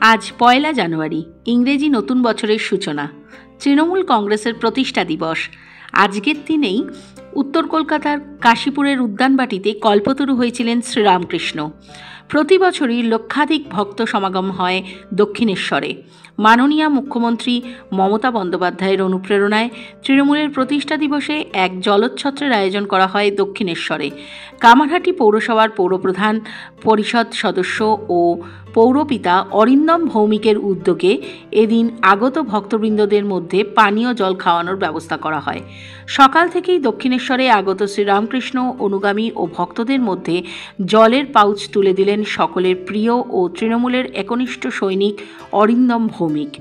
আজ ১লা জানুয়ারি, ইংরেজি নতুন বছরের সূচনা। তৃণমূল কংগ্রেসের প্রতিষ্ঠা দিবস। আজকের দিনেই উত্তর কলকাতার কাশীপুরের উদ্যানবাটিতে কল্পতরু হয়েছিলেন শ্রীরামকৃষ্ণ। প্রতি বছরই লক্ষাধিক ভক্ত সমাগম হয় দক্ষিণেশ্বরে। মাননীয় মুখ্যমন্ত্রী মমতা বন্দ্যোপাধ্যায়ের অনুপ্রেরণায় তৃণমূলের প্রতিষ্ঠা দিবসে এক জলোচ্ছত্রের আয়োজন করা হয় দক্ষিণেশ্বরে। কামারহাটি পৌরসভার পৌরপ্রধান, পরিষদ সদস্য ও পৌরপিতা অরিন্দম ভৌমিকের উদ্যোগে এদিন আগত ভক্তবৃন্দদের মধ্যে পানীয় জল খাওয়ানোর ব্যবস্থা করা হয়। সকাল থেকেই দক্ষিণেশ্বরে আগত শ্রীরামকৃষ্ণ অনুগামী ও ভক্তদের মধ্যে জলের পাউচ তুলে দিলেন সকলের প্রিয় ও তৃণমূলের একনিষ্ঠ সৈনিক অরিন্দম ভৌমিক।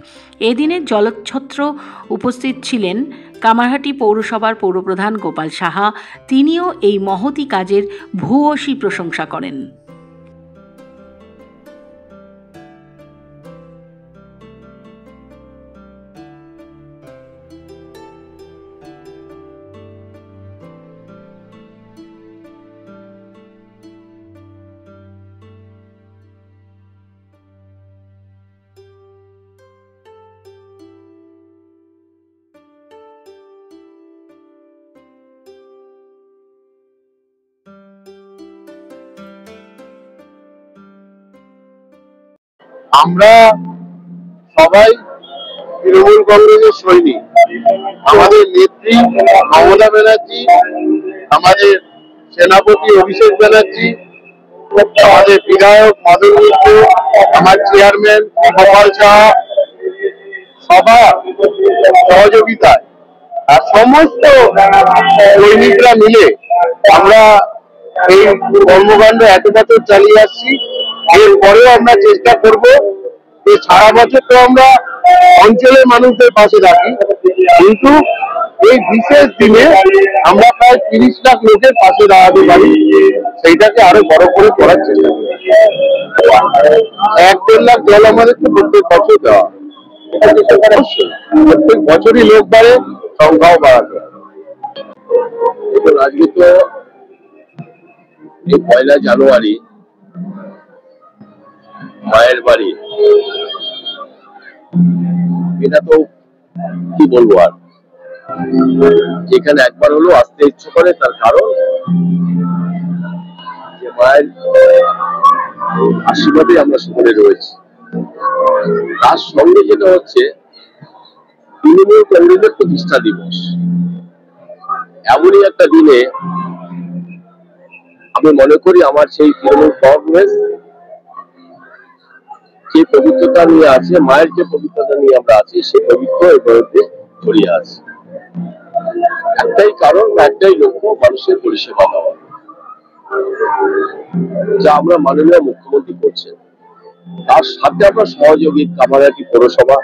এদিনের জলোচ্ছত্র উপস্থিত ছিলেন কামারহাটি পৌরসভার পৌরপ্রধান গোপাল সাহা। তিনিও এই মহতি কাজের ভূয়সী প্রশংসা করেন। আমরা সবাই তৃণমূল কংগ্রেসের সৈনিক। আমাদের নেত্রী মমতা ব্যানার্জি, আমাদের সেনাপতি অভিষেক ব্যানার্জি, আমাদের বিধায়ক মদন মিত্র, আমার চেয়ারম্যান গোপাল সাহা, সবার সহযোগিতায় আর সমস্ত সৈনিকরা মিলে আমরা এই কর্মকাণ্ড এত বছর চালিয়ে আসছি। এরপরেও আমরা চেষ্টা করব যে সারা বছর তো আমরা অঞ্চলের মানুষদের পাশে থাকি, কিন্তু এই বিশেষ দিনে আমরা প্রায় ৩০ লাখ লোকের পাশে দাঁড়াতে পারি, সেইটাকে আরো বড় করে করার চেষ্টা করি। ১-১.৫ লাখ জল আমাদের তো প্রত্যেক বছর দেওয়া, প্রত্যেক বছরই লোক বাড়ে, সংখ্যাও বাড়াতে হবে। আজকে তো এই ১লা জানুয়ারি মায়ের বাড়ি, এটা তো কি বলবো, আর এখানে একবার হলো আসতে ইচ্ছে করে, তার কারণ যে মায়ের আশীর্বাদে আমরা সকলে রয়েছি। তার সঙ্গে যেটা হচ্ছে তৃণমূল কংগ্রেসের প্রতিষ্ঠা দিবস। এমনই একটা দিনে আমি মনে করি আমার সেই তৃণমূল কংগ্রেস যে পবিত্রতা নিয়ে আছে, মায়ের যে পবিত্রতা নিয়ে আমরা আছি, সেই পবিত্র এই বইতে ছড়িয়ে আছে। একটাই কারণ, একটাই লক্ষ্য, মানুষের পরিষেবা দেওয়া, যা আমরা মাননীয় মুখ্যমন্ত্রী করছেন। তার সাথে আমরা সহযোগী কামারহাটি পৌরসভা,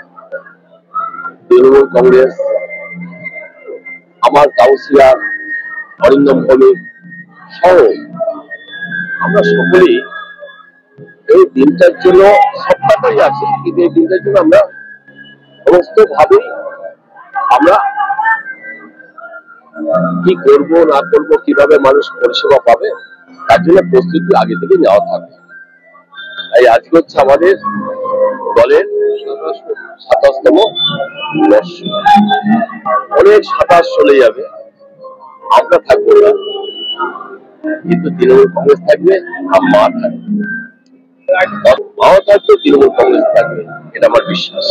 তৃণমূল কংগ্রেস, আমার কাউন্সিলর অরিন্দম ভৌমিক সহ আমরা সকলেই এই দিনটার জন্য সবটাই আছে, কিন্তু এই দিনটার জন্য আমরা সমস্ত ভাবে আমরা কি করব না করব, কিভাবে মানুষ পরিষেবা পাবে, তার জন্য প্রস্তুতি আগে থেকে নেওয়া থাকবে। তাই আজকে হচ্ছে আমাদের দলের ২৭তম বর্ষ। অনেক ২৭ চলে যাবে, আমরা থাকবো না, কিন্তু তৃণমূল কংগ্রেস থাকবে, আর মা থাকবে, মাও থাকবে, তৃণমূল কংগ্রেস থাকবে, এটা আমার বিশ্বাস।